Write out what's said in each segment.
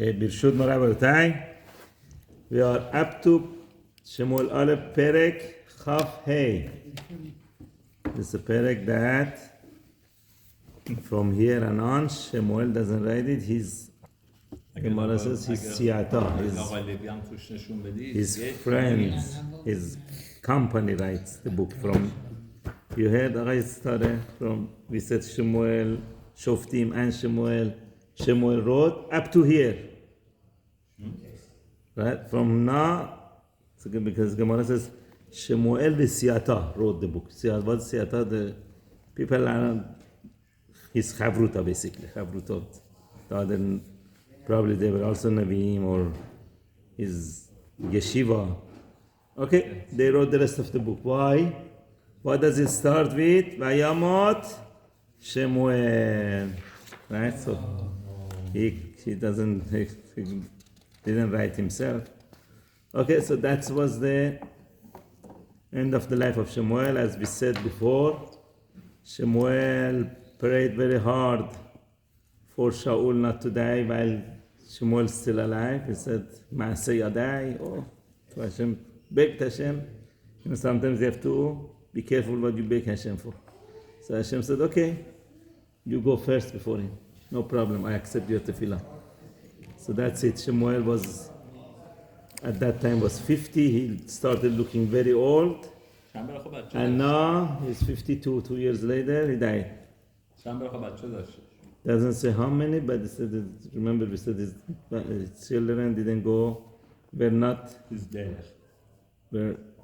Birshut Morai Barutai. We are up to Shemuel Aleph Perek Chaf Hey. This is a Perek that from here and on, Shemuel doesn't write it. His Gemara says his siyata, his friends, his company writes the book from. You heard I started from, we said Shemuel, Shoftim and Shemuel. Shemuel wrote up to here. Right? From now, because Gemara says Shemuel the Siyata wrote the book. What's Siyata? The people are his Chavruta basically. Chavrutot. The other, probably they were also Naviim or his Yeshiva. Okay, they wrote the rest of the book. Why? What does it start with? Vayamot Shemuel. Right? So he didn't write himself. Okay, so that was the end of the life of Shemuel. As we said before, Shemuel prayed very hard for Shaul not to die while Shemuel is still alive. He said, Maaseh Yadai, to Hashem, begged Hashem. Sometimes you have to be careful what you beg Hashem for. So Hashem said, okay, you go first before him. No problem, I accept your tefillah. So that's it. Shemuel was, at that time, was 50. He started looking very old. And now he's 52. 2 years later, he died. Doesn't say how many, but remember we said his children didn't go, were not,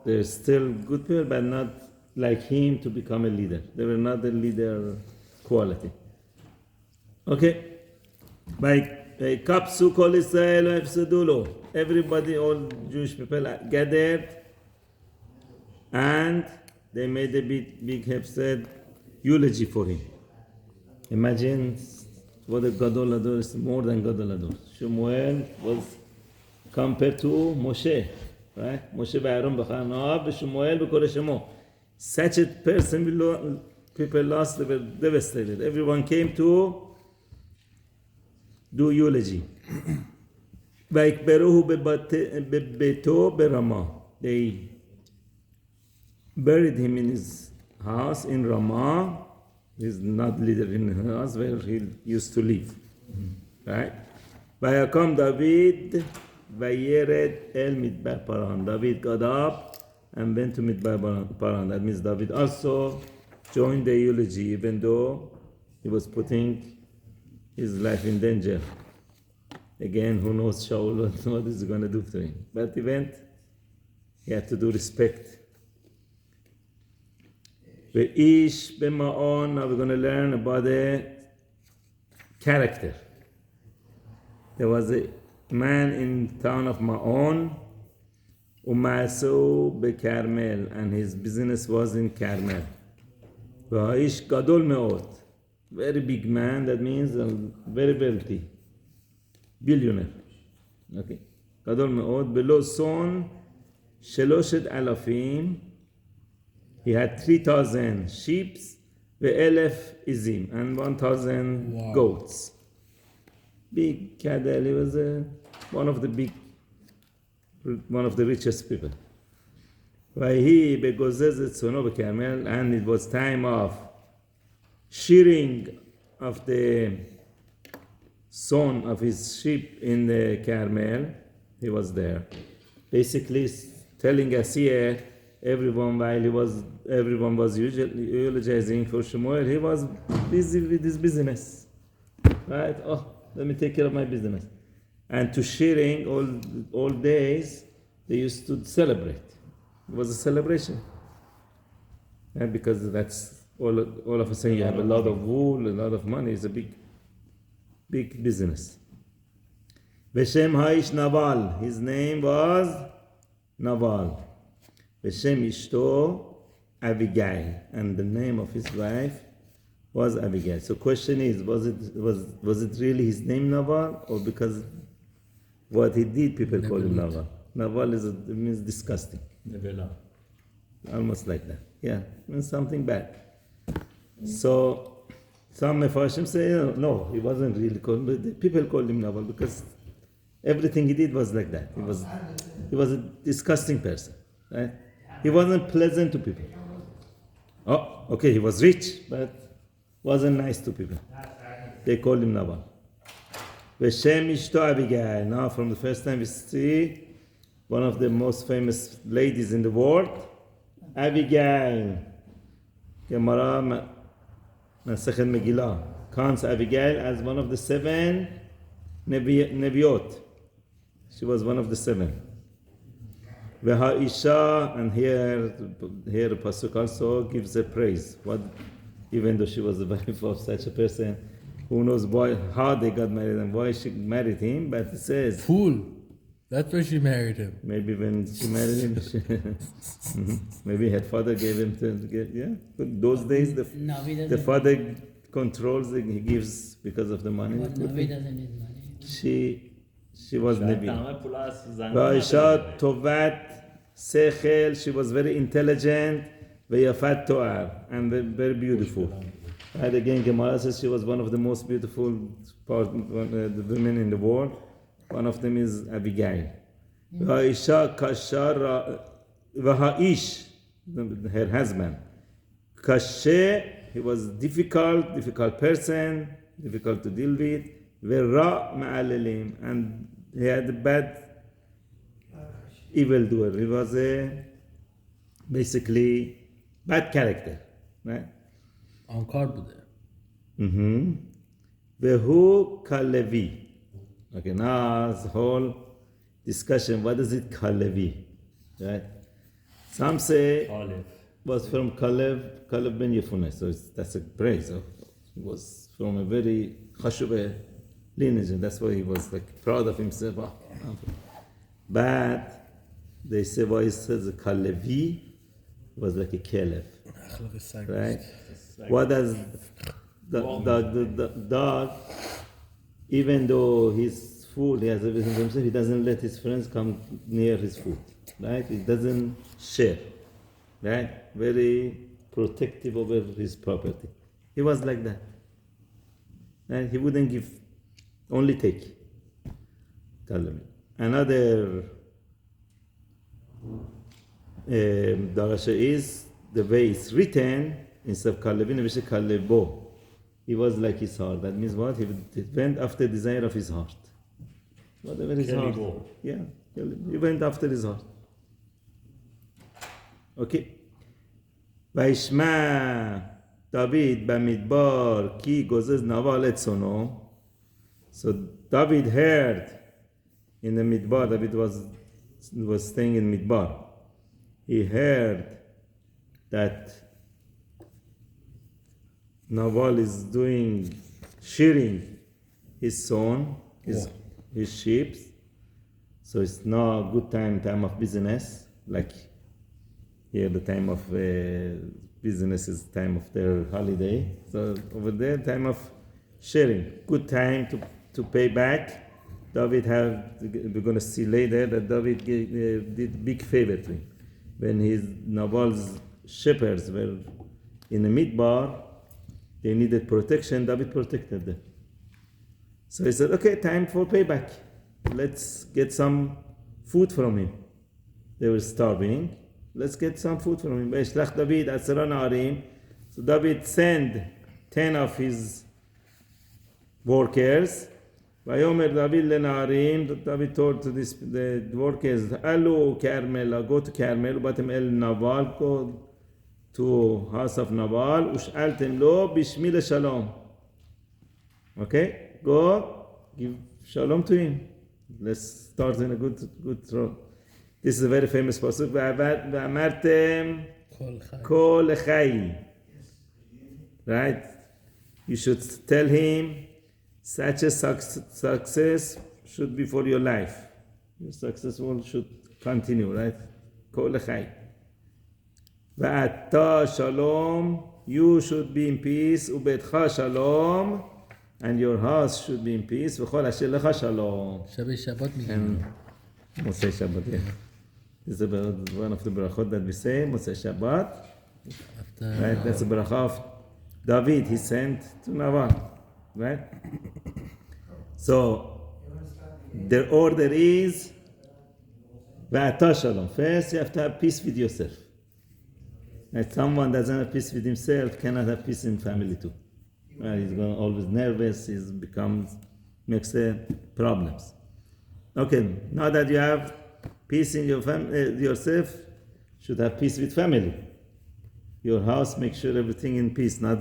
they're still good people, but not like him to become a leader. They were not the leader quality. Okay. By Kapsu Kol Israel Efsedulo. Everybody, all Jewish people gathered and they made a big hefsed eulogy for him. Imagine what a Gadol Ador is, more than Gadol Ador. Shemuel was compared to Moshe, right? Moshe Ba'aron B'chanav, Shemuel B'kol Shemo. Such a person, people lost, they were devastated. Everyone came to do eulogy. ויקברוהו בביתו ברמה. They buried him in his house in Ramah. He's not leader in the house where he used to live. Right? ויקום דוד וירד אל מדבר פרן. David got up and went to מדבר פרן. That means David also joined the eulogy even though he was putting his life in danger. Again, who knows Shaul, what is going to do to him. But he went, he had to do respect. Ve'ish b'ma'on, now we're going to learn about the character. There was a man in town of Ma'on, u'ma'asu be'Karmel, and his business was in Carmel. Ve'ish gadol me'ot, very big man, that means very wealthy. Billionaire. Okay. גדול מאוד. בלא צאן 3,000. He had 3,000 sheep ו1,000 עזים and 1,000 goats. Big cattle. He was one of the richest people. ויהי בגוזז את צאנו בכרמל, and it was time of shearing of the son of his sheep in the Carmel. He was there. Basically telling us here, everyone was eulogizing for Shemuel, he was busy with his business. Right? Oh, let me take care of my business. And to shearing all days, they used to celebrate. It was a celebration. And because that's all of a sudden you have a lot of wool, a lot of money, it's a big business. Beshem Haish Naval. His name was Naval. Beshem Ishto Abigail. And the name of his wife was Abigail. So question is, was it really his name Naval? Or because what he did, people call him Naval? Naval means disgusting. Almost like that. Yeah, means something bad. So some Mefarshim say, no, he wasn't really called, but the people called him Naval because everything he did was like that. He was a disgusting person, right? He wasn't pleasant to people. Oh, okay, he was rich, but wasn't nice to people. They called him Nabal. V'shem ishto Abigail. Now, from the first time we see one of the most famous ladies in the world, Abigail. Gemara Masechet Megillah counts Abigail as one of the 7 Neviot. She was one of the 7. Isha, and here the pasuk also gives a praise. Even though she was the wife of such a person, who knows how they got married and why she married him, but it says fool. That's why she married him. Maybe when she married him, maybe her father gave him to get. Yeah, but those days the father controls. He gives because of the money. But Navi doesn't need money. She was Nabi. Va'isha tovat sechel. She was very intelligent. Ve'yafat to'ar, and very beautiful. And again, Gemara says she was one of the most beautiful the women in the world. One of them is Abigail. Va'isha kashar v'ha'ish, her husband. Kashe, he was difficult person, difficult to deal with. Ve'ra ma'alelim, and he had a bad evildoer. He was basically bad character, right? On card there. Vehu kalevi. Okay, now the whole discussion. What is it, Kalevi? Right? Some say was from Kalev ben Yefuneh. So that's a praise. So he was from a very chashuv lineage, and that's why he was like proud of himself. But they say why he says Kalevi was like a Kelev, right? What does the dog? Even though he's full, he has everything for himself, he doesn't let his friends come near his food, right? He doesn't share, right? Very protective over his property. He was like that, right? He wouldn't give, only take. Another darasha is the way it's written instead of Kalevin, we say Kalebo. He was like his heart. That means what? He went after the desire of his heart. Whatever his heart. Yeah. He went after his heart. Okay. Vaishma David bamidbar ki gozez naval etzono. So David heard in the midbar. David was staying in midbar. He heard that Naval is shearing his son, his sheep. So it's not a good time of business. Like here, the time of business is time of their holiday. So over there, time of sharing. Good time to pay back. David we're going to see later that David did big favor to him. When Naval's shepherds were in the midbar, they needed protection, David protected them. So he said, okay, time for payback. Let's get some food from him. They were starving. Let's get some food from him. So David sent 10 of his workers. David told to the workers, go to Carmel, el Naval, go to house of Naval, ush'altem lo bishmi shalom. Okay, go give shalom to him. Let's start in a good throw. This is a very famous pasuk. V'amartem kol echai. Right? You should tell him such a success should be for your life. Your successful should continue, right? Kol echai. Va'ata shalom, you should be in peace. Ubetcha shalom, and your house should be in peace. V'chol asher lecha shalom. Shabbat And Moshe Shabbat, yeah. This is one of the brachot that we say, Moshe Shabbat. Right? That's the bracha of David. He sent to Naval, right? So The order is Va'ata shalom. First, you have to have peace with yourself. If someone doesn't have peace with himself, cannot have peace in family too. Right? He's going always nervous. He makes problems. Okay, now that you have peace in your yourself, should have peace with family. Your house, make sure everything in peace, not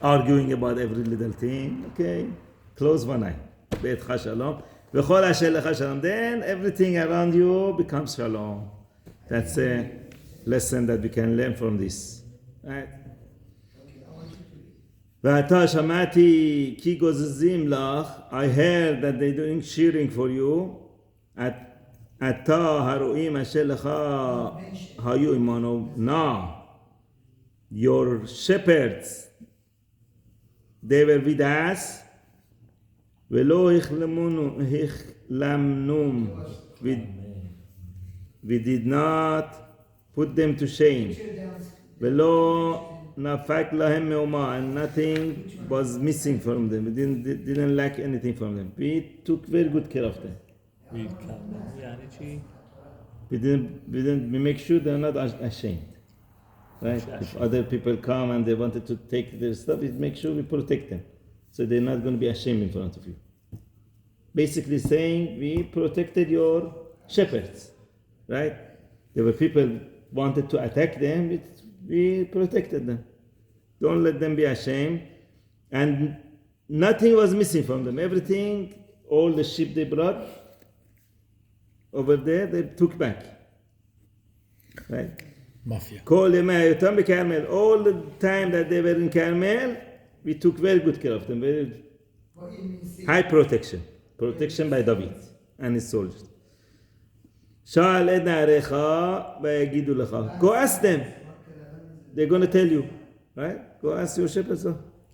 arguing about every little thing. Okay, close one eye. Be'etcha shalom. V'chol asher lecha shalom. Then everything around you becomes shalom. That's a lesson that we can learn from this. Right? ואתה שמעתי כי גוזזים לך, I heard that they're doing cheering for you, אתה הרועים אשר לך היו עמנו. Now, your shepherds, they were with us, ולא הכלמנום, we did not put them to shame, ולא נפק להם מאומה, and nothing was missing from them. We didn't lack anything from them. We took very good care of them. We make sure they're not ashamed. Right? If other people come and they wanted to take their stuff, we make sure we protect them. So they're not going to be ashamed in front of you. Basically saying, we protected your shepherds. Right? There were people wanted to attack them, we protected them. Don't let them be ashamed. And nothing was missing from them. Everything, all the sheep they brought over there, they took back. Right? Mafia. All the time that they were in Carmel, we took very good care of them. Very high protection. Protection by David and his soldiers. Go ask them. They're going to tell you, right? Go ask your shepherds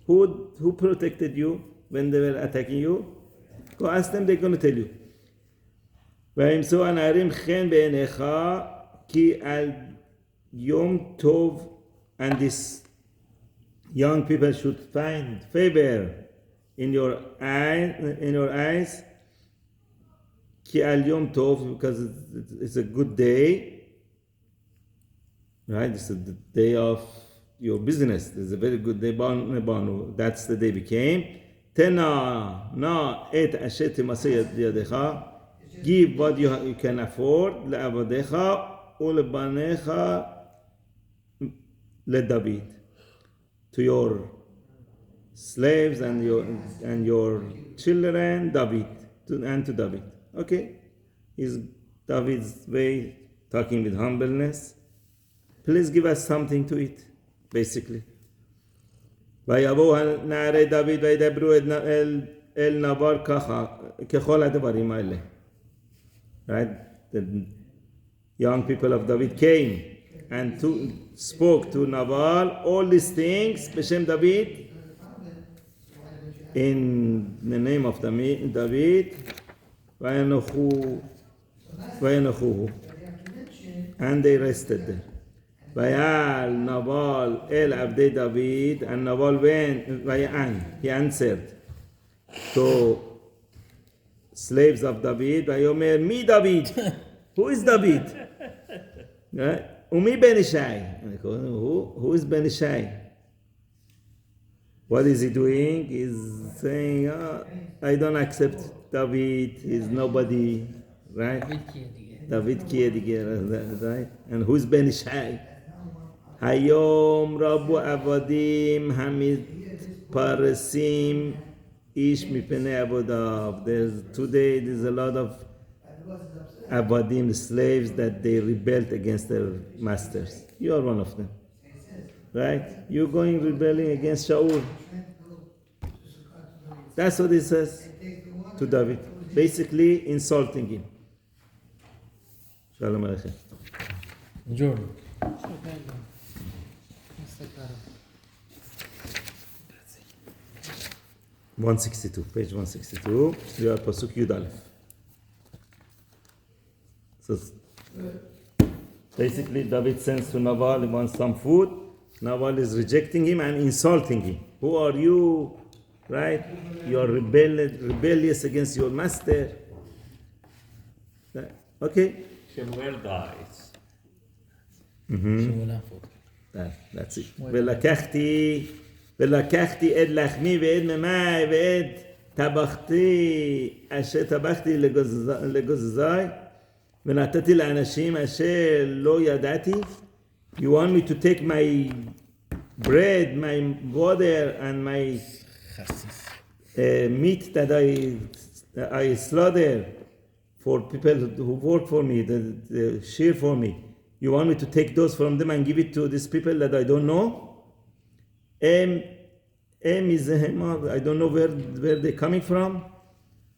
who protected you when they were attacking you. Go ask them, they're going to tell you. וימצאו הנערים חן בעיניך כי על יום טוב, and these young people should find favor in your eyes כי על יום טוב, because it's a good day. Right, this is the day of your business. It's a very good day. That's the day became. Tena na et asher timaseh yadecha. Give what you can afford. Le'avadecha ulebanecha leDavid. To your slaves and your children, David, and to David. Okay, is David's way talking with humbleness. Please give us something to eat, basically. ויבואו נערי דוד וידברו אל נבל ככה, ככל הדברים האלה. Right? The young people of David came and spoke to Nabal all these things, Beshem David, in the name of David, וינוחוהו. And they rested there. ויעל נבל אל עבדי דוד, and Nabal went, he answered to slaves of David, ויאמר מי דוד? Who is David? ומי בן ישי? Who is Ben Ishai? What is he doing? He's saying, I don't accept David, he's nobody, right? David Kiedigera, right? And who's Ben Ishai? Hayom Rabu Avadim Hamid Parasim Ish Mipene Abodav. Today there's a lot of Avadim, slaves, that they rebelled against their masters. You are one of them. Right? You're going rebelling against Shaul. That's what he says to David. Basically insulting him. Shalom Aleichem. Jordan. 162, page 162. We are Pasuk Yud Aleph. So basically, David sends to Nabal, he wants some food. Nabal is rejecting him and insulting him. Who are you right? You are rebellious against your master. Okay? Shemuel dies. שמואל אף. That's it. ולקחתי את לחמי ואת ממי ואת טבחתי אשר טבחתי לגוזזי ונתתי לאנשים אשר לא ידעתי. You want me to take my bread, my water and my meat that I slaughter for people who work for me, the shear for me. You want me to take those from them and give it to these people that I don't know? I don't know where they're coming from.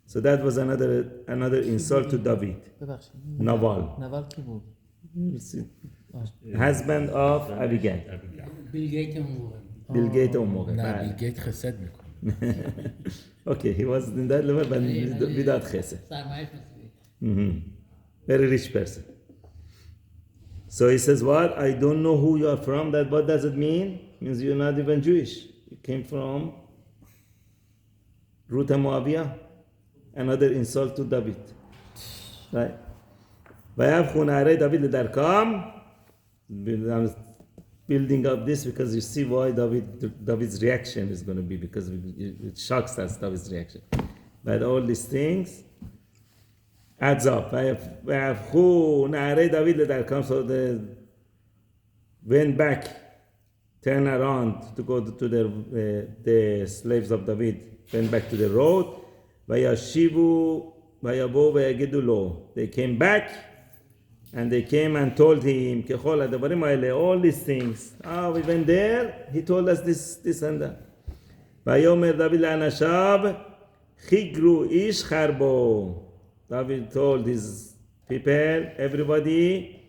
So that was another insult to David. Naval. נבל כיבוד. Husband of Abigail. בלגייט אמורים. Bill Gates Omoge. נא, בלגייט חסד מקום. Okay, he was in that level, but without chesed. מה יש מסביב? Very rich person. So he says, what? I don't know who you are from. What does it mean? It means you're not even Jewish. You came from Ruth and Moabiah. Another insult to David. Right? ויבחו נערי דוד לדרכם. I'm building up this because you see why David's reaction is going to be, because it shocks us, David's reaction. But all these things adds up. ויבחו נערי דוד לדרכם. So they went back, turned around to go to the slaves of David, went back to the road. וישיבו ויבואו ויגידו לו. They came back and they came and told him, ככל הדברים האלה, all these things. We went there, he told us this and that. ויאמר דוד לאנשיו, חיגרו איש חרבו. David told his people, everybody,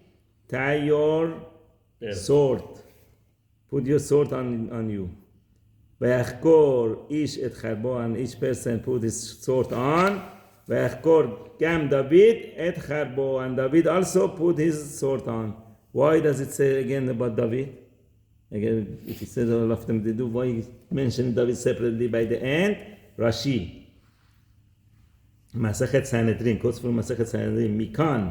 tie your sword. Put your sword on you. ויחקור איש את חרבו, and each person put his sword on. ויחקור גם דוד את חרבו, and David also put his sword on. Why does it say again about David? Again, if he says all of them they do, why mention David separately by the end? Rashi. מסכת סנהדרין, quotes from מסכת סנהדרין, מכאן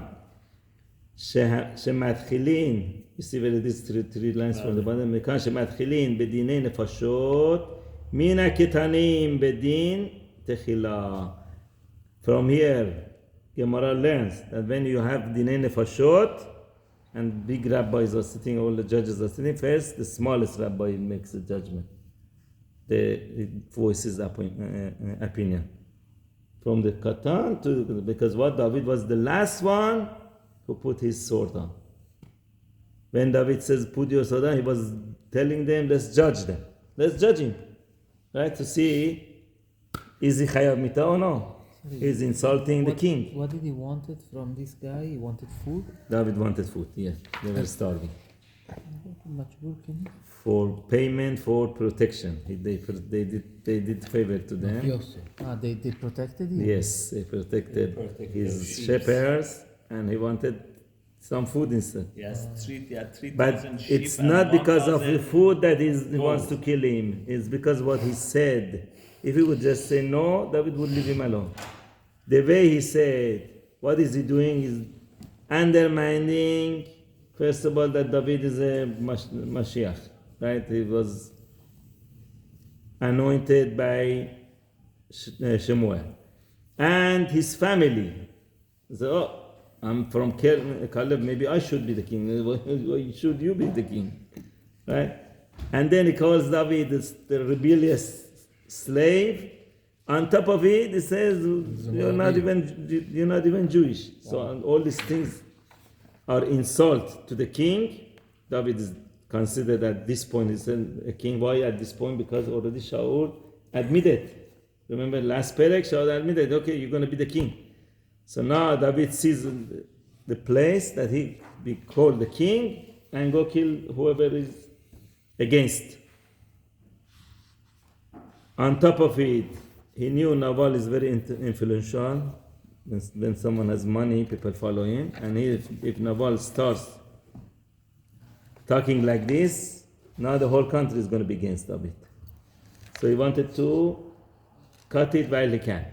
שמתחילים, you see where it is three lines from the bottom, מכאן שמתחילים בדיני נפשות, מן הקטנים בדין תחילה. From here, Gemara learns that when you have dinei nefashot, and big rabbis are sitting, all the judges are sitting, first the smallest rabbi makes a judgment. The voices opinion. From the katan to, because what David was the last one who put his sword on. When David says put your sword on, he was telling them, let's judge them. Let's judge him. Right? To see, is he chayav mita or no? He's insulting the king. What did he wanted from this guy? He wanted food? David wanted food, yeah. They were starving. Much working. For payment, for protection. They did favor to them. They protected him? Yes, they protected his shepherds, and he wanted some food instead. Yes, 3,000 But sheep it's and not because of the 1,000 food that he wants to kill him. It's because what he said. If he would just say no, David would leave him alone. The way he said, what is he doing? He's undermining, first of all, that David is a Mashiach. Right? He was anointed by Shemuel. And his family. So, I'm from Caleb, maybe I should be the king. Why should you be the king? Right? And then he calls David the rebellious slave. On top of it, he says, you're not even Jewish. So all these things are insult to the king. David is considered at this point is a king. Why at this point? Because already Shaul admitted. Remember last perek, Shaul admitted, okay, you're going to be the king. So now David sees the place that he be called the king and go kill whoever is against. On top of it, he knew Naval is very influential. When someone has money, people follow him. And if Naval starts talking like this, now the whole country is going to be against David. So he wanted to cut it while he can.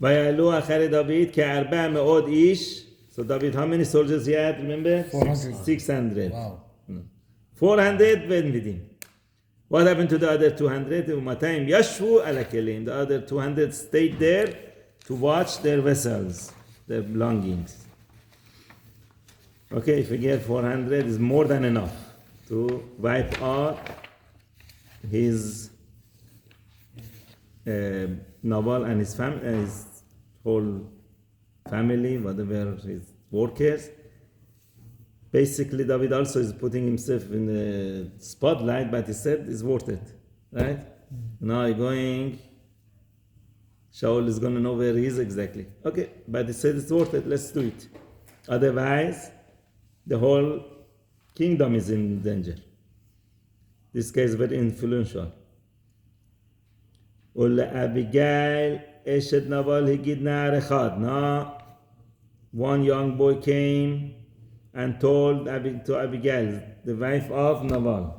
ויעלו אחרי דוד כ400 איש. So David, how many soldiers he had? Remember? 400. 600. Wow. 400 went with him. What happened to the other 200? ومتهم يشفوا على كلهم. The other 200 stayed there to watch their vessels, their belongings. Okay, if we get 400, is more than enough to wipe out his Nabal and his whole family, whatever his workers. Basically, David also is putting himself in the spotlight, but he said it's worth it, right? Now he's going, Shaul is going to know where he is exactly. Okay, but he said it's worth it, let's do it. Otherwise, the whole kingdom is in danger. This guy is very influential. ולאביגיל אשת נבל הגיד נער אחד. Now, one young boy came and told to Abigail, the wife of Nabal,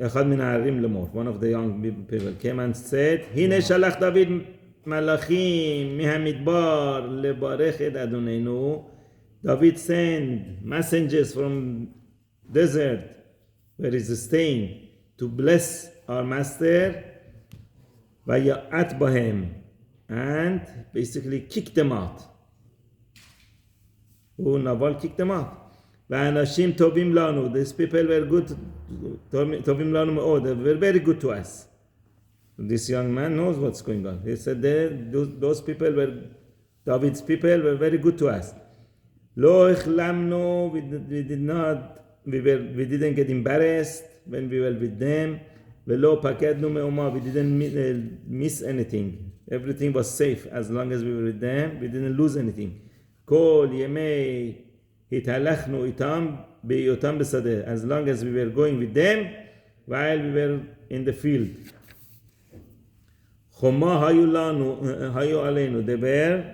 אחד מן הערים לאמור, one of the young people came and said, הנה שלח דוד מלאכים מהמדבר לברך את אדוננו. David sent messengers from desert where he's staying to bless our master, ויעט בהם, and basically kicked them out. Nabal kicked them out. ואנשים טובים לנו, these people were good, טובים לנו מאוד, they were very good to us. This young man knows what's going on. He said those people were, David's people were very good to us. לא החלמנו, we didn't get embarrassed when we were with them. ולא פקדנו מאומה, we didn't miss anything. Everything was safe as long as we were with them. We didn't lose anything. כל ימי התהלכנו איתם בהיותם בשדה. As long as we were going with them while we were in the field. חומה היו עלינו. They were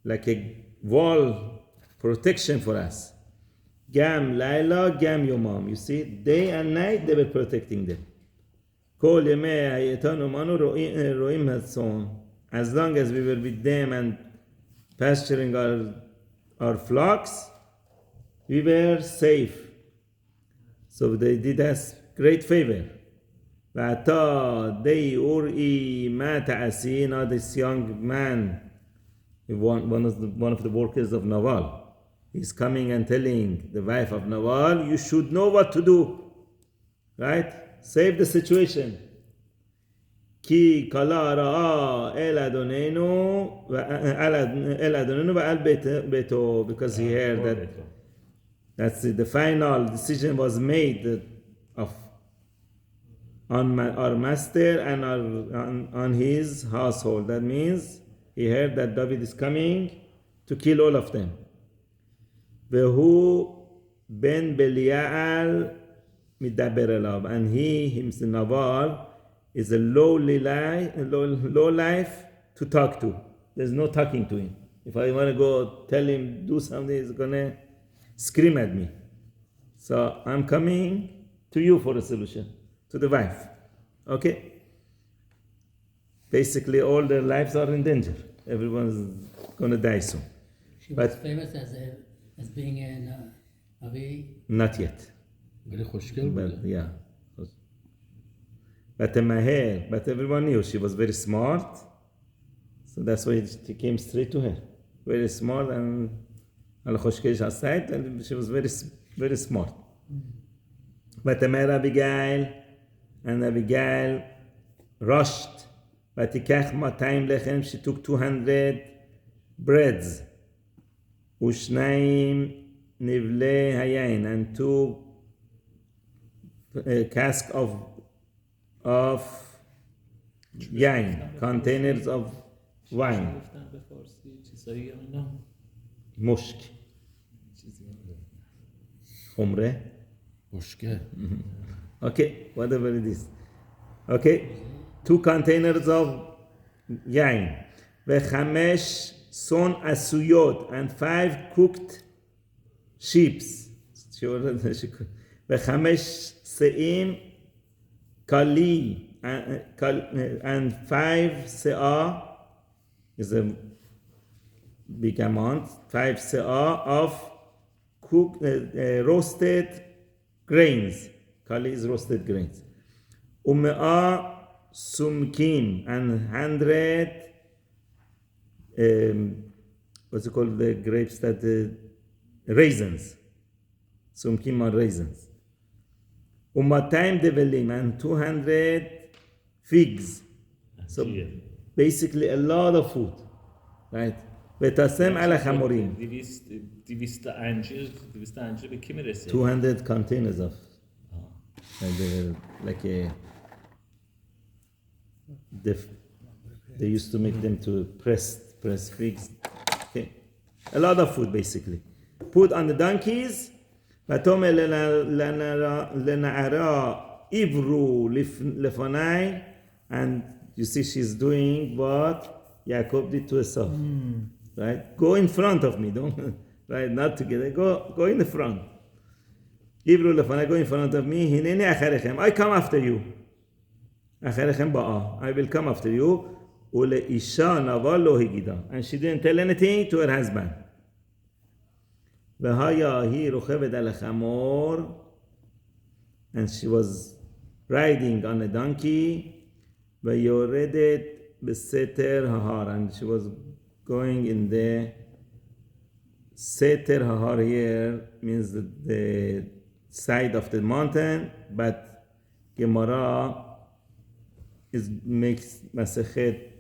like a wall protection for us. גם לילה, גם יומם. You see, day and night they were protecting them. כל ימי הייתנו מנו רואים הצאן. As long as we were with them and pasturing our flocks, we were safe. So they did us great favor. ועתה די אורי מה תעשי. Now this young man, one of the workers of Naval, he's coming and telling the wife of Naval, you should know what to do. Right? Save the situation. כי קלה רעה אל אדוננו ואל ביתו, because he heard that that's it, the final decision was made on our master and on his household. That means he heard that David is coming to kill all of them. והוא בן בליעל מדבר אליו, and he himself Nabal is a low life to talk to. There's no talking to him. If I want to go tell him do something, he's gonna scream at me. So I'm coming to you for a solution, to the wife. Okay? Basically, all their lives are in danger. Everyone's gonna die soon. She was famous as being an Rabbi. Not yet. בלי חושקל. But yeah. But everyone knew she was very smart. So that's why he came straight to her. Very smart and al-Khoshkesh aside, and she was very, very smart. But Abigail, and Abigail rushed. ותיקח 200 לחם, she took 200 breads. ושניים נבלי היין, and 2 casks of yain, containers of wine. Mushk. Humre. חושקל. Okay, whatever it is. Okay, 2 containers of yain. ו5 צאן עשויות, and 5 cooked sheep. ו5 שאים kali, and 5 se'ah is a big amount, 5 se'ah of cooked, roasted grains. Kali is roasted grains. Ume'ah sumkim, and 100 what's it called, the grapes that raisins. Sumkim are raisins. Umatayim develim, and 200 figs. So basically a lot of food, right? Vetasem ala chamorim. 200 انجیر به کی میرسه؟ 200 containers of like a they used to make them to press figs. Okay, a lot of food basically. Put on the donkeys. ותאמר לנערה עברו לפני, and you see she's doing what Yaakov did to Esau. Right? Go in front of me, don't right? Not together. Go in the front. עברו לפני, go in front of me. הנני אחריכם. I come after you. אחריכם באה. I will come after you. ולאישה נבל לא הגידה. And she didn't tell anything to her husband. והיה היא רוכבת על החמור, and she was riding on a donkey, ויורדת בסתר ההר, and she was going in the סתר ההר here means the side of the mountain, but Gemara makes Masechet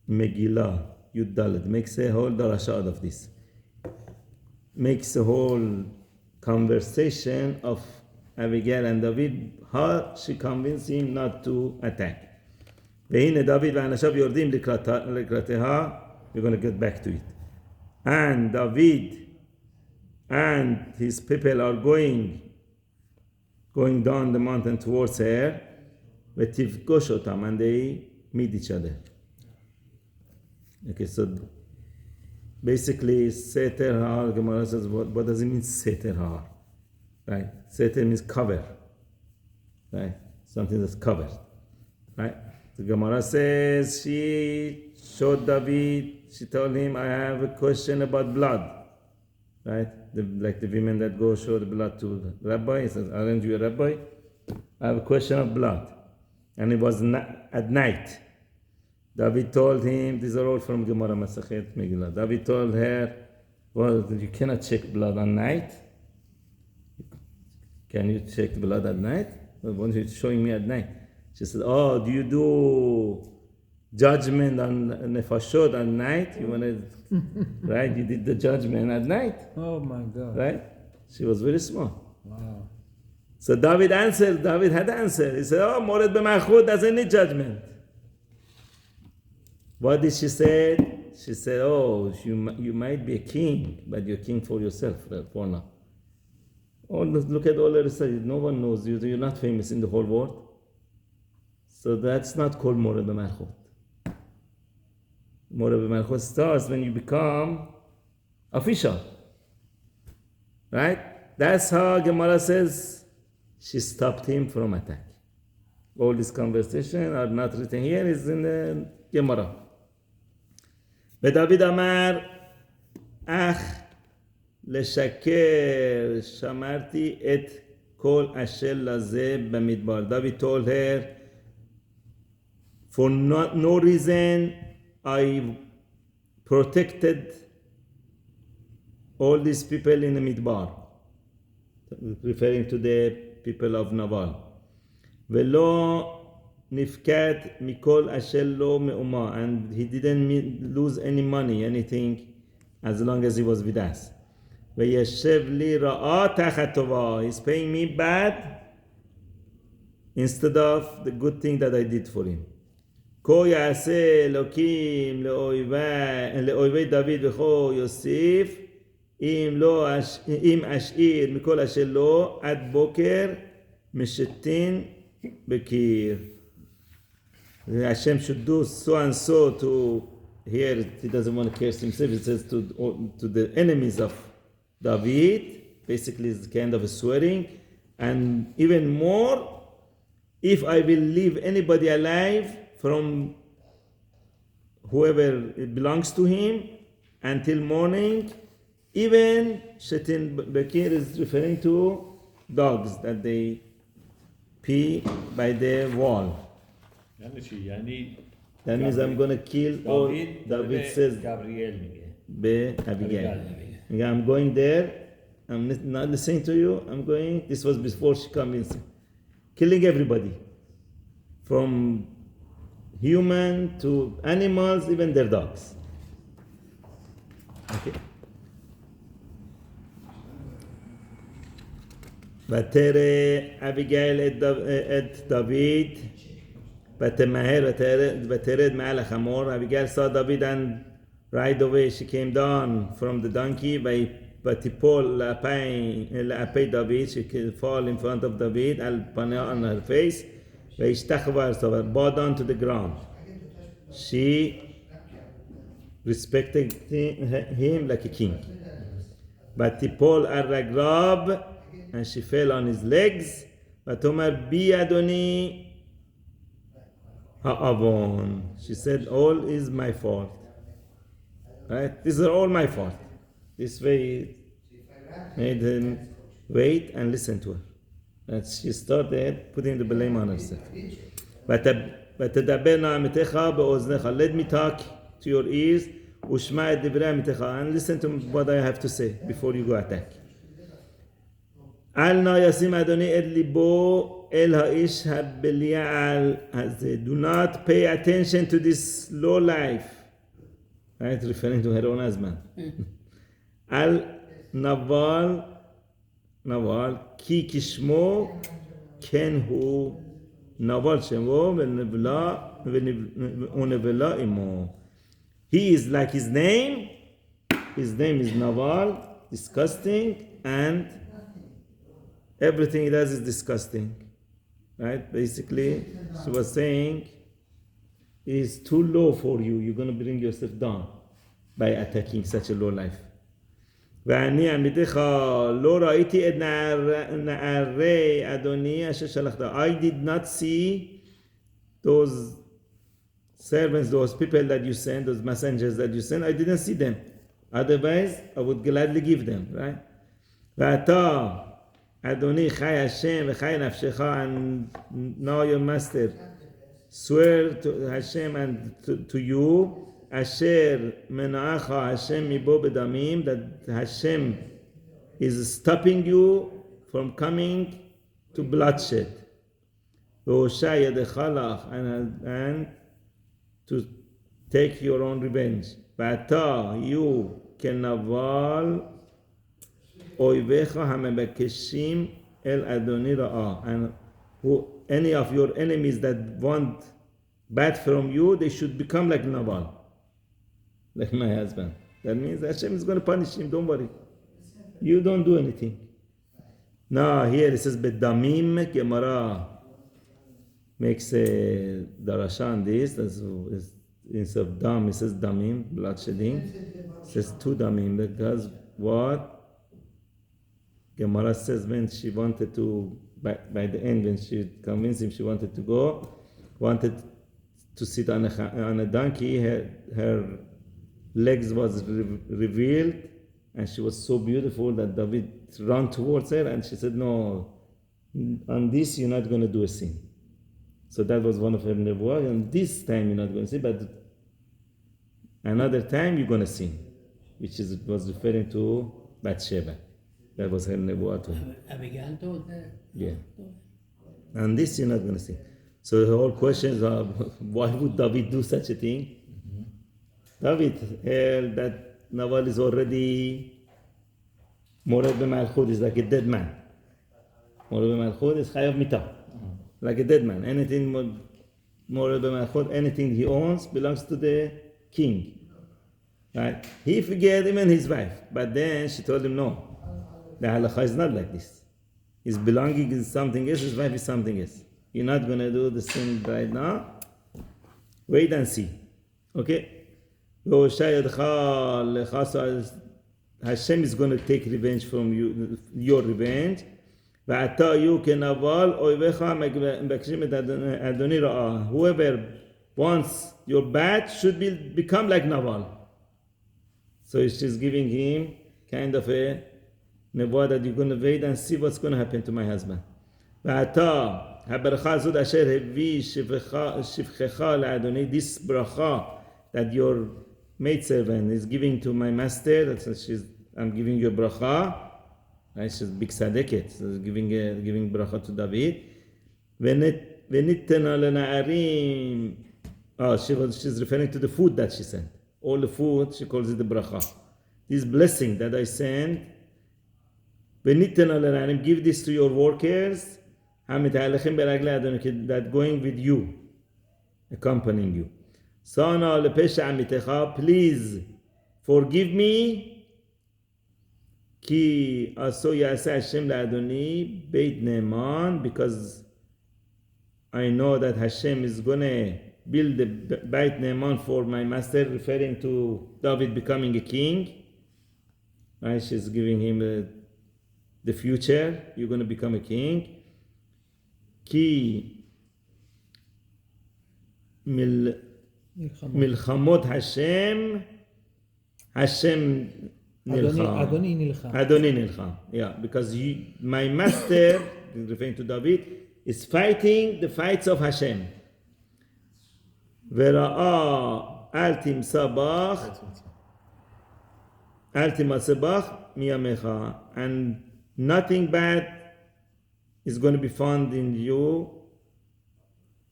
Megillah Yud Dalet, makes a whole darasha out of this. Makes a whole conversation of Abigail and David, how she convinced him not to attack. והנה דוד ואנשיו יורדים לקראתיה, we're going to get back to it. And David and his people are going down the mountain towards her, ותפגוש אותם, and they meet each other. Okay, so basically, Seter Har, Gemara says, what does it mean, Seter Har? Right? Seter means cover. Right? Something that's covered. Right? The Gemara says, she showed David, she told him, I have a question about blood. Right? Like the women that go show the blood to the Rabbi. He says, aren't you a Rabbi? I have a question of blood. And it was at night. David told him, these are all from Gemara Masachet Megillah. David told her, well, you cannot check blood at night. Can you check blood at night? Well, why are you showing me at night? She said, oh, do you do judgment on nefashot at night? You want to, right? You did the judgment at night. Oh my God. Right? She was very smart. Wow. So David answered, David had answered. He said, oh, Mored b'malchut doesn't need judgment. What did she say? She said, oh, you might be a king, but you're king for yourself, for now. Oh, look at all the research. No one knows you. You're not famous in the whole world. So that's not called Mored b'malchut. Mored b'malchut starts when you become official. Right? That's how Gemara says she stopped him from attack. All this conversation are not written here, is in the Gemara. ודוד אמר, אך לשקר שמרתי את כל אשר לזה במדבר. David told her, for no reason I protected all these people in the midbar, referring to the people of Naval. ולא נפקד מכל אשר לא מאומה, and he didn't lose any money, anything, as long as he was with us. וישב לי רעה תחת טובה, he's paying me bad instead of the good thing that I did for him. כה יעשה אלוקים לאויבי דוד וכה יוסיף, אם אשאיר מכל אשר לא עד בוקר משתין בקיר. Hashem should do so and so to, here he doesn't want to curse himself, he says to the enemies of David, basically it's kind of a swearing, and even more if I will leave anybody alive from whoever it belongs to him until morning, even Shetin Bakir is referring to dogs that they pee by the wall. یعنی چی؟ یعنی That means I'm going to kill all. David says گابریل میگه. be Abigail. I'm going there. I'm not listening to you. I'm going. This was before she convinced him. Killing everybody. From human to animals, even their dogs. Okay. ותרא אביגיל את דוד ותמהר ותרד מעל החמור. Abigail saw David and right away she came down from the donkey. ותיפול לאפי דוד, she could fall in front of David על פניה on her face. והשתחווה, so bow down to the ground. She respected him like a king. ותיפול על רגליו, and she fell on his legs. ותאמר בי אדוני העוון. She said, all is my fault. Right? These are all my fault. This way made him wait and listen to her. And she started putting the blame on herself. ותדבר נעמתך באוזניך. Let me talk to your ears. ושמע את דברי עמיתך. And listen to what I have to say before you go attack. אל נא ישים אדוני את ליבו אל האיש הבליעל הזה. Do not pay attention to this low life. Right? Referring to her own husband. אל נבל כי כשמו כן הוא נבל שמו ונבלה עמו. He is like his name. His name is Naval, disgusting, and everything he does is disgusting. Right? Basically, she was saying, it's too low for you. You're going to bring yourself down by attacking such a low life. ואני עמיתך לא ראיתי את נערי אדוני אשר שלחת. I did not see those servants, those people that you sent, those messengers that you sent. I didn't see them. Otherwise, I would gladly give them, right? ואתה אדוני חי השם וחי נפשך, and now your master swear to Hashem and to you, אשר מנעך השם מבוא בדמים, that Hashem is stopping you from coming to bloodshed. והושע ידך לך, and to take your own revenge. ואתה you כנבל אויביך המבקשים אל אדוני רעה. And who, any of your enemies that want bad from you, they should become like Naval, like my husband. That means Hashem is going to punish him, don't worry. You don't do anything. Now here it says, Bedamim, Gemara makes a darasha on this. Instead of dam, it says damim, bloodshedding. It says two damim, because what? Gemara says when she wanted to, by the end, when she convinced him she wanted to go, wanted to sit on a donkey, her legs was revealed, and she was so beautiful that David ran towards her, and she said, no, on this you're not going to do a sin. So that was one of her nevuah, and this time you're not going to sin, but another time you're going to sin, which was referring to Bathsheba. That was her nevuah to him. Abigail told her. Yeah. And this you're not going to sin. So the whole question is, why would David do such a thing? David held that Naval is already Mored b'malchut, is like a dead man. Mored b'malchut is chayav mitah, like a dead man. Anything Mored b'malchut, anything he owns belongs to the king. Right? He forgave him and his wife, but then she told him no. The halacha is not like this. His belonging is something else, his wife is something else. You're not going to do the sin right now. Wait and see. Okay? Hashem is going to take revenge from you, your revenge. ועתה יהיו כנבל אויביך מבקשים את אדוני רעה. Whoever wants your bad should become like Naval. So she's giving him kind of a nevoah that you're going to wait and see what's going to happen to my husband. ועתה הברכה הזאת אשר הביא שפחך לאדוני, this bracha that your maidservant is giving to my master, I'm giving you a bracha, right? She's big tzaddiket, so giving bracha to David. וניתנה לנערים, she's referring to the food that she sent. All the food, she calls it the bracha. This blessing that I sent, וניתנה לנערים, give this to your workers, המתהלכים ברגלי אדוני, that going with you, accompanying you. סענה לפשע עמיתך, please forgive me, כי עשו יעשה השם לאדוני בית נאמן, because I know that Hashem is going to build the Beit Ne'eman for my master, referring to David becoming a king. Right? She's giving him the future. You're going to become a king. כי מלחמות השם נלחם. אדוני נלחם. Yeah, because my master, referring to David, is fighting the fights of Hashem. וראה אל תמצא בך מימיך, and nothing bad is going to be found in you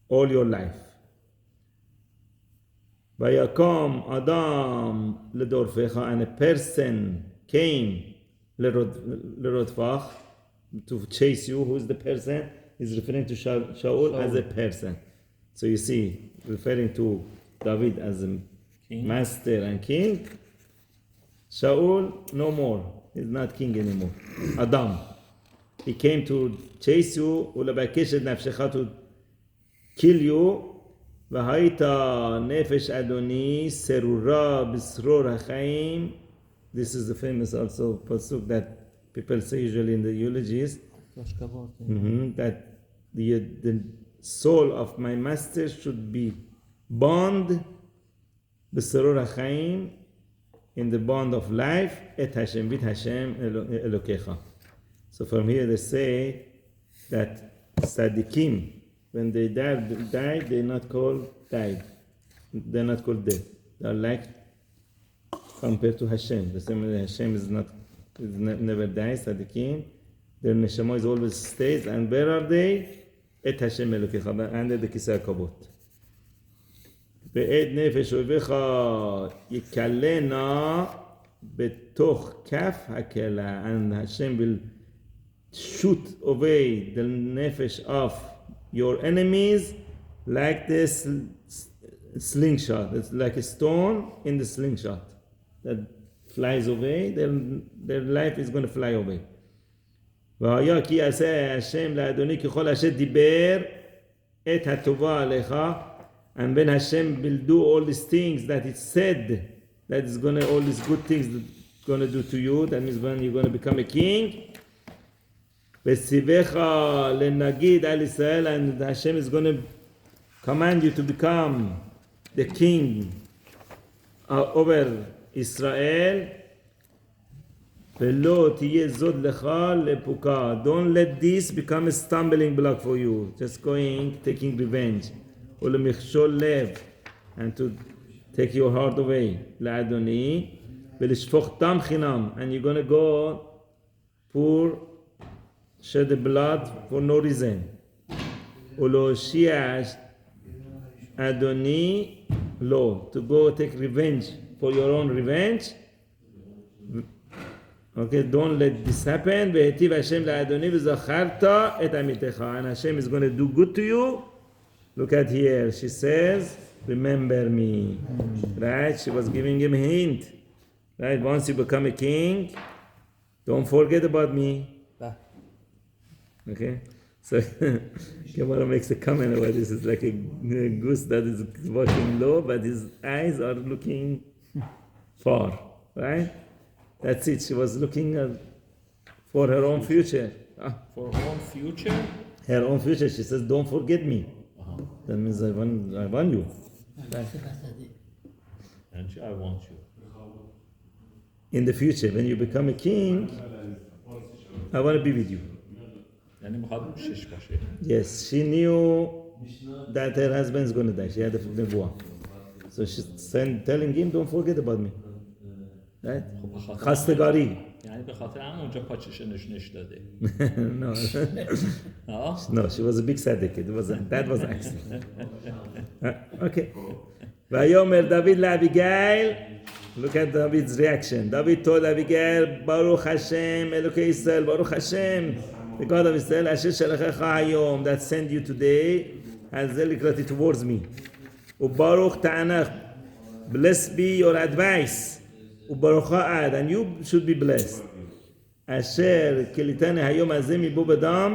all your life. ויקום אדם לדורפך, and a person came לרודפך, to chase you. Who is the person? Is referring to Shaul as a person. So you see, referring to David as a king, master and king. Shaul, no more. He's not king anymore. Adam. He came to chase you, ולבקש את נפשך, to kill you. והיית נפש אדוני סרורה בשרור החיים. This is the famous also pasuk that people say usually in the eulogies. That the soul of my master should be bound בשרור החיים, in the bond of life, et Hashem, with Hashem Elokecha. So from here they say that tzaddikim, when they died, they're not called died. They're not called dead. They're like compared to Hashem. The same way Hashem never dies, tzaddikim. Their neshama is always stays. And where are they? Et Hashem Elokecha, under the kisei hakavod. ועד נפש אויביך יקלנה בתוך כף הקלע, and Hashem will shoot away the nefesh of your enemies like this slingshot. It's like a stone in the slingshot that flies away. Their life is going to fly away. והיה כי יעשה השם לאדוני ככל אשר דיבר את הטובה עליך. And when Hashem will do all these things that it said that is going to, all these good things that it's going to do to you, that means when you're going to become a king, וציווך לנגיד על ישראל, and Hashem is going to command you to become the king over Israel, ולא תהיה זאת לך לפוקה. Don't let this become a stumbling block for you, just taking revenge. ולמכשול לב, and to take your heart away, לאדוני, ולשפוך דם חינם, and you're going to go shed the blood for no reason. ולהושיע אדוני לא, to go take revenge for your own revenge. Okay, don't let this happen. והיטיב השם לאדוני וזכרת את עמיתך, and Hashem is going to do good to you. Look at here, she says, remember me. Right? She was giving him a hint. Right? Once you become a king, don't forget about me. Okay? So, Gemara makes a comment about this. It's like a goose that is walking low, but his eyes are looking far. Right? That's it. She was looking for her own future. For all future. Her own future, she says, don't forget me. That means I want you. And I want you. In the future, when you become a king, I want to be with you. یعنی میخواد شش باشه. Yes, she knew that her husband is going to die. She had a nebuah. So she's telling him, don't forget about me. Right? خواستگاری. یعنی به خاطر هم اونجا پاچش نشونش داده. No. No, she was a big tzaddik. That was accident. Okay. ויאמר דוד לאביגיל, look at David's reaction. David told Abigail, Baruch Hashem, Elokei Israel, Baruch Hashem, the God of Israel, Asher Shalachecha Hayom, that sent you today, has delicacy towards me. Ubaruch Ta'anach, blessed be your advice. Ubaruch Ha'ad, and you should be blessed. Asher Kilitani Hayom Azemi Bubadam,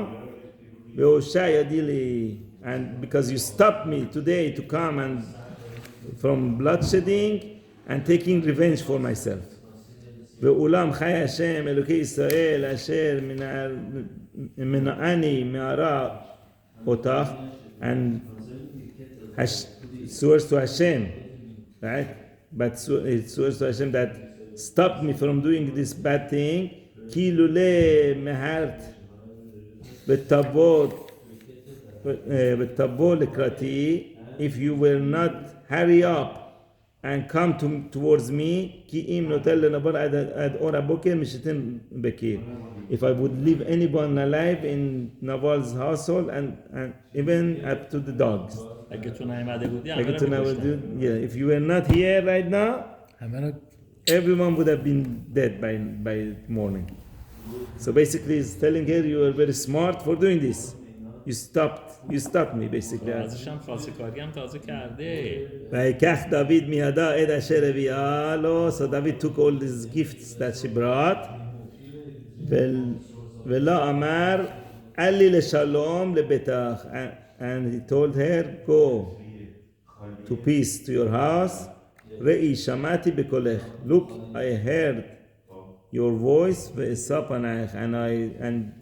Ve'osha Yadili, and because you stopped me today to come and from bloodshedding and taking revenge for myself. ואולם חי השם אלוקי ישראל אשר מנעני מהרע אותך, and swears to Hashem, right? But it swears to Hashem that stopped me from doing this bad thing. כי לולא מהרת ותבוא לקראתי, if you will not hurry up and come towards me, if I would leave anyone alive in Naval's household and even up to the dogs. اگه تو نیامده بودی Yeah, if you were not here right now, everyone would have been dead by morning. So basically he's telling her, you are very smart for doing this. You stopped me basically. ازش هم خواستگاری هم تازه کرده. ויקח דוד מידה עד אשר הביאה לו. So David took all these gifts that she brought. ולא אמר אל לי לשלום לביתך. And he told her, go to peace to your house. ראי שמעתי בקולך. Look, I heard your voice ואשא פנייך, and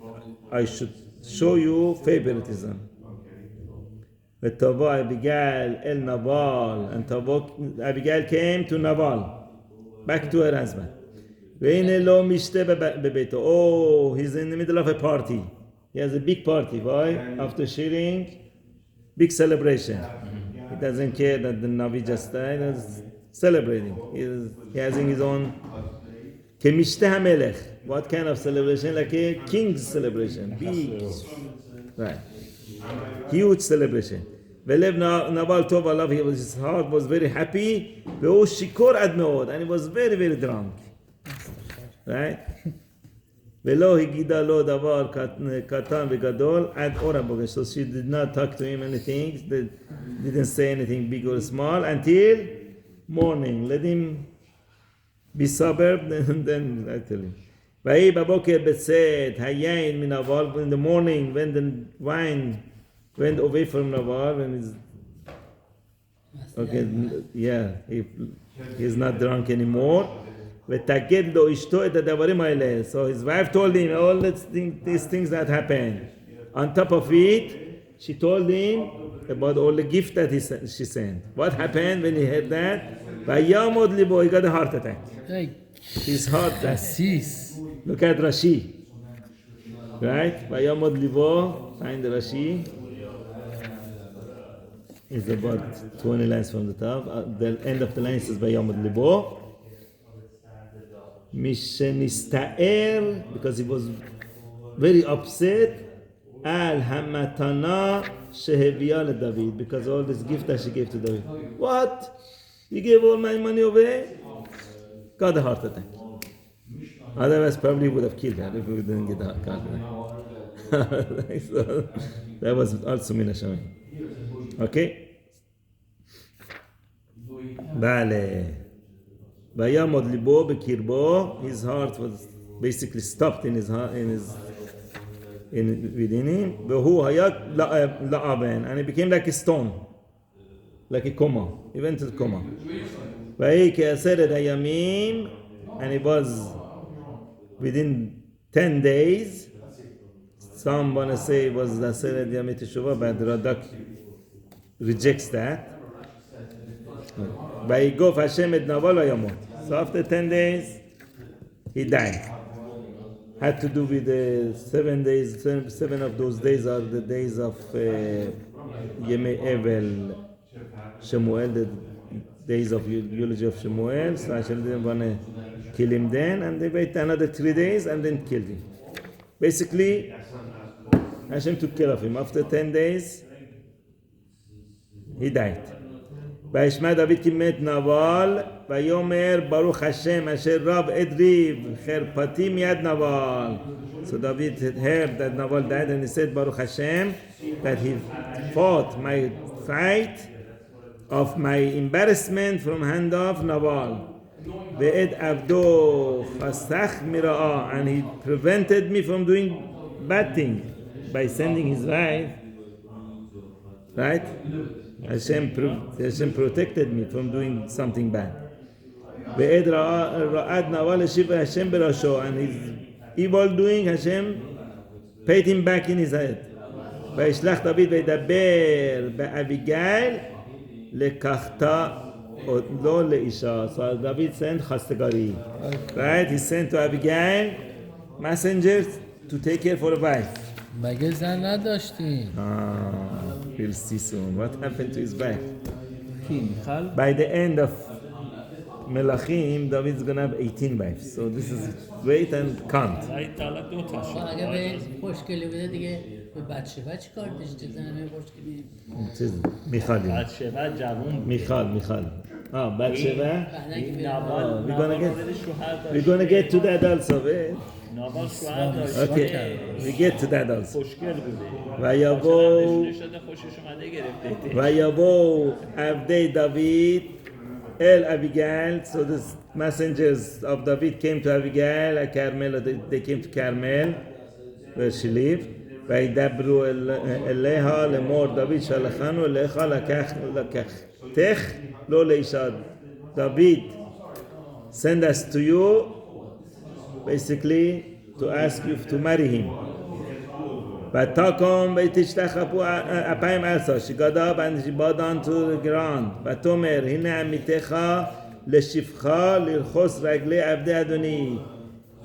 I should show you favoritism. ותבוא אביגיל אל נבל, and Abigail came to Naval, back to her husband. והנה לו משתה בביתו. Oh, he's in the middle of a party. He has a big party. Why? After shearing, big celebration. He doesn't care that the Navi just died. He's celebrating. He has his own. כמשתה המלך. What kind of celebration? Like a king's celebration. Big. Right. Huge celebration. ולב נבל טוב עליו, his heart was very happy. והוא שיכור עד מאוד, and he was very very drunk. Right? ולא הגידה לו דבר קטן וגדול עד אור הבוקר. So she did not talk to him anything, didn't say anything big or small until morning. Let him be sober, then actually. ויהי בבוקר בצאת היין מן נבל. In the morning when the wine went away from Naval, when he's not drunk anymore. ותגיד לו אשתו את הדברים האלה. So his wife told him all these things that happened. On top of it, she told him about all the gift that she sent. What happened when he heard that? ויעמוד ליבו, he got a heart attack. His heart attack. Look at Rashi. Right? ויעמוד ליבו, find the Rashi. It's about 20 lines from the top. The end of the line says ויעמוד ליבו. משנסתער, because he was very upset, על המתנה שהביאה לדוד, because all this gift that she gave to David. What? You gave all my money away? Got a heart attack. Otherwise probably would have killed her if we didn't get a heart attack. So, that was also min hashamayim. Okay? Bale. ויעמוד ליבו בקרבו, his heart was basically stopped in his heart, within him. והוא היה לאבן, and he became like a stone, like a coma. He went to the coma. ויהי כעשרת הימים, and it was within 10 days. some want to say it was the Aseret Yamei Teshuvah, but Radak rejects that. Vayigof Hashem et Naval Yamot. So after 10 days, he died. Had to do with the 7 days. Seven of those days are the days of Yemei Evel Shemuel, the days of eulogy of Shemuel. So Hashem didn't want to kill him then, and they waited another 3 days and then killed him. Basically, Hashem took care of him. After 10 days, he died. וישמע דוד כי מת נבל, ויאמר ברוך השם אשר רב את ריב חרפתי מיד נבל. So David heard that Naval died and he said Baruch Hashem that he fought my fight of my embarrassment from hand of Naval. ואת עבדו חסך מרעה, and he prevented me from doing bad thing by sending his wife, right? Hashem protected me from doing something bad. ועד רעד נבל השיב Hashem ברשו, and his evil doing Hashem paid him back in his head. וישלח דוד וידבר באביגיל לקחתה לא לאישה. So David sent חסגרי, right? He sent to Abigail messengers to take care for a wife. مگه زن نداشتین؟ We'll see soon. What happened to his wife? כי מיכל, By the end of Melachim, David's gonna have 18 wives. So this is wait and count. ولی تا حالا 2 تا شد. اگه به خوشگلی بوده دیگه به بچه چی کار داشته زنه خوشگلی Michal. بچه و جوون بود. Michal. Bathsheba. این نوال We're gonna get. شوهر داشت. We're gonna get to that also. Wait. نوال شوهر داشت. Okay. We get to that also. خوشگل بوده. ויבואו نشده خوشش اومده گرفته. ויבואו עבדי דוד אל אביגיל. So the messengers of David came to Abigail at Carmel. They came to Carmel where she lived. וידברו אליה לאמור דוד שלחנו אליך לקחתך לא לאישה. David send us to you basically to ask you to marry him. ותקום ותשתחוו אפיים ארצה. She got up and she bowed down to the ground. ותאמר הנה עמיתך לשפך לרחוץ רגלי עבדי אדוני.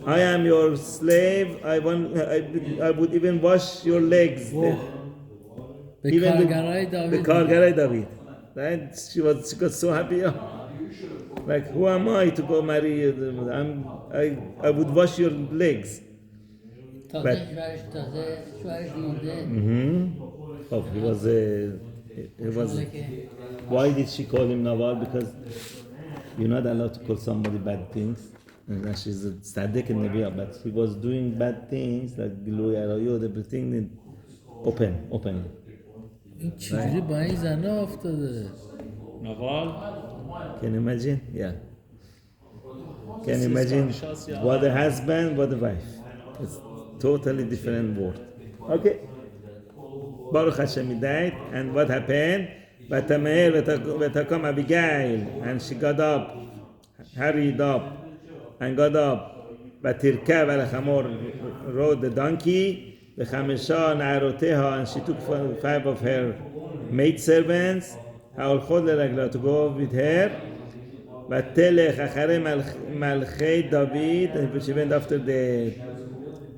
I am your slave. I would even wash your legs. به کارگرای داوید. The کارگرای داوید. Right? She got so happy. Like, who am I to go marry you? I would wash your legs. تازه شوهرش مرده Oh, he was. Why did she call him Naval? Because you're not allowed to call somebody bad things. And she's a tzaddik and Nebiah, but he was doing bad things like Gilui Arayot, everything open. این چجوری با این زنه افتاده؟ نوال Can you imagine? Yeah. Can you imagine what a husband, what a wife? It's totally different world. Okay. Baruch Hashem, he died, and what happened? V'takom Abigail, and she got up, hurried up, and got up. V'tirkav al chamor, rode the donkey. V'chamesha na'aroteha, and she took 5 of her maidservants. Ha'olchot le'ragla, to go with her. V'telech acharei malchei David, and she went after the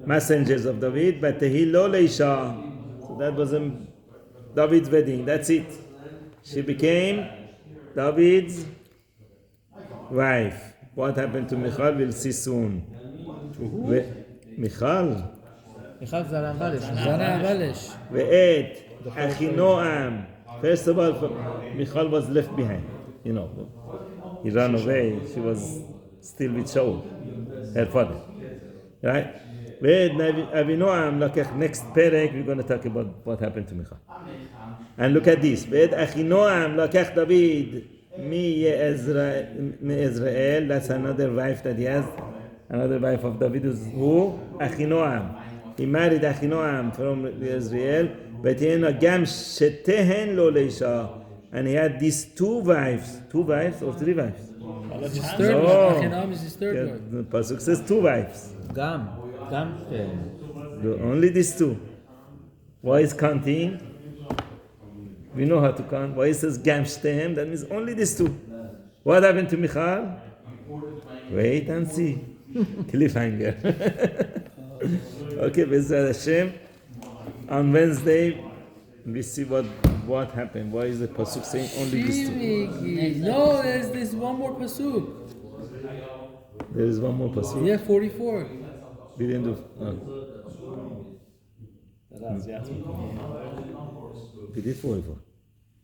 messengers of David. V'tehi lo leisha. So that was David's wedding. That's it. She became David's wife. What happened to Michal? We'll see soon. Michal. מיכל זן اولش. زن اولش. ואת אחינועם. First of all, Michal was left behind. You know, he ran away. She was still with Shaul, her father. Right? ואת אבינועם, next perek, we're going to talk about what happened to Michal. And look at this. ואת אחינועם לקח דוד מיזרעאל. That's another wife that he has. Another wife of David is who? Achinoam. He married Achinoam from Israel. ותהיינה גם שתיהן לא לאישה. And he had these 2 wives. 2 wives or 3 wives? His third wife. Achinam is his third wife. The Pasuk says 2 wives. גם. Only these 2. Why is counting? We know how to count. Why it says gam shtem? That means only these two. What happened to Michal? Wait and see. Cliffhanger. Okay, B'ezrat Hashem. On Wednesday, we see what happened. Why is the pasuk saying only these two? Shimigi. No, there's one more pasuk. There is one more pasuk. Yeah, 44. We didn't do. We did 44.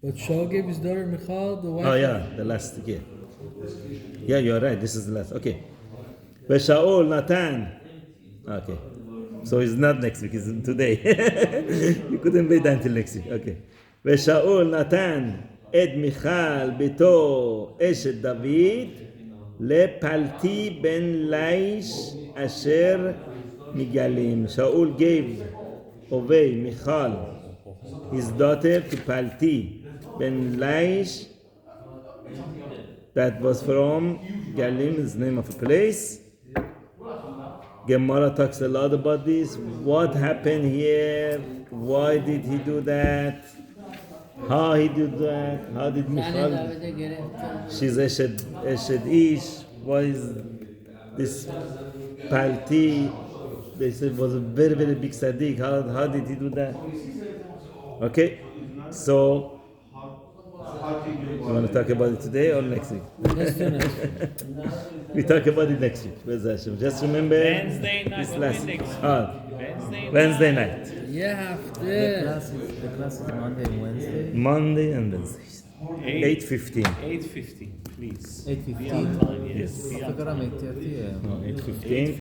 But Shaul gave his daughter Michal the wife. Oh yeah, the last. Yeah. Yeah, you're right. This is the last. Okay. Shaul Natan. Okay. So it's not next week. It's today. You couldn't wait until next week. Okay. Shaul Natan et Michal beto eshet David lepalti ben Laish asher migalim. Shaul gave away Michal, his daughter, to Palti ben Laish. That was from Galim, is the name of a place. Gemara talks a lot about this. What happened here? Why did he do that? How he did that? How did Michal? She's Eshed Ish. Why is this Palti? They said was a very, very big tzaddik. How did he do that? Okay, so you want to talk about it today or next week? Let's do next. We talk about it next week. Just remember Wednesday night. this What last next week? Wednesday night. Yeah, The class is Monday and Wednesday. Monday and Wednesday. 8:15. 8:15, please. 8:15. Be on time, yes. Yes. Be I on forgot time. I'm 8:30. No, 8:15.